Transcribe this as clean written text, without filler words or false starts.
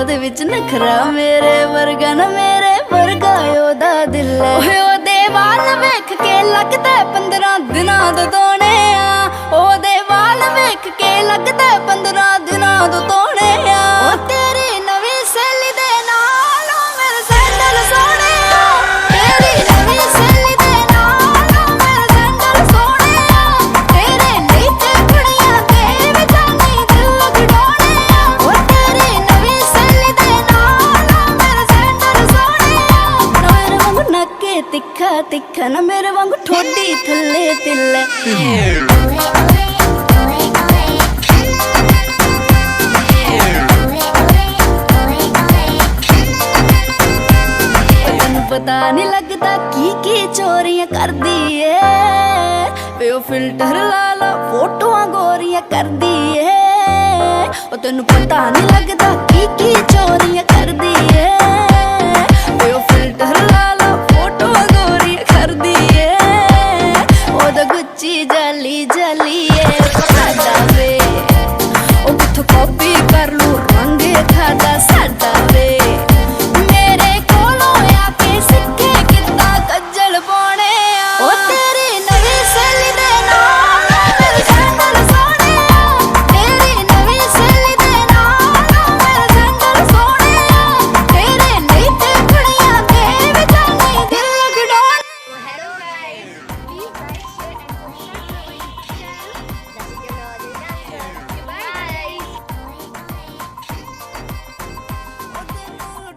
ਉਹਦੇ ਵਿੱਚ ਨਖਰਾ ਮੇਰੇ ਵਰਗਾ ਨਾ ਮੇਰੇ ਵਰਗਾ ਉਹਦਾ ਦਿਲ ਹੈ। ਓਏ ਉਹਦੇ ਵਾਲ ਵੇਖ ਕੇ ਲੱਗਦਾ 15 ਦਿਨਾਂ ਤੋਂ ਧੋਣੇ ਆ। ਉਹਦੇ ਵਾਲ ਵੇਖ ਕੇ ਲੱਗਦਾ 15 ਦਿਨਾਂ ਤੋਂ ਧੋਣੇ ਆ। ਉਹ ਤੇਰੀ ਨਵੀਂ ਸਹੇਲੀ ਦੇ ਨਾਲ ਮੇਰੇ ਸੈਂਡਲ ਸੋਹਣੇ ਆ। ਤੇਰੀ ਨਵੀਂ ਸਹੇਲੀ ਦੇ ਨਾਲ ਮੇਰੇ ਸੈਂਡਲ ਸੋਹਣੇ ਆ। ਤੇਰੇ ਲਈ ਤੇ ਕੁੜੀਆਂ ਤੇ ਵੀ ਜਾਨੀ ਦਿਲ ਖਿਡੌਣੇ ਆ। ਉਹ ਤੇਰੀ ਨਵੀਂ ਸਹੇਲੀ ਦੇ ਨਾਲ ਮੇਰੇ ਸੈਂਡਲ ਸੋਹਣੇ ਆ। ਨਾ ਮੇਰੇ ਵਾਂਗੂ ਨੱਕੇ ਤਿੱਖਾ ਤਿੱਖਾ ਨਾ ਮੇਰੇ ਵਾਂਗੂ ਠੋਡੀ ਥੱਲੇ ਤਿੱਲੇ। ਪਤਾ ਨੀ ਲੱਗਦਾ ਕੀ ਚੋਰੀਆਂ ਕਰਦੀ ਏ ਵੇ। ਉਹ ਫਿਲਟਰ ਲਾ ਲਾ ਫੋਟੋਆਂ ਗੋਰੀਆਂ ਕਰਦੀ ਏ। ਉਹ ਤੈਨੂੰ ਪਤਾ ਨੀ ਲੱਗਦਾ ਕੀ ਚੋਰੀਆਂ ਕਰਦੀ ਏ।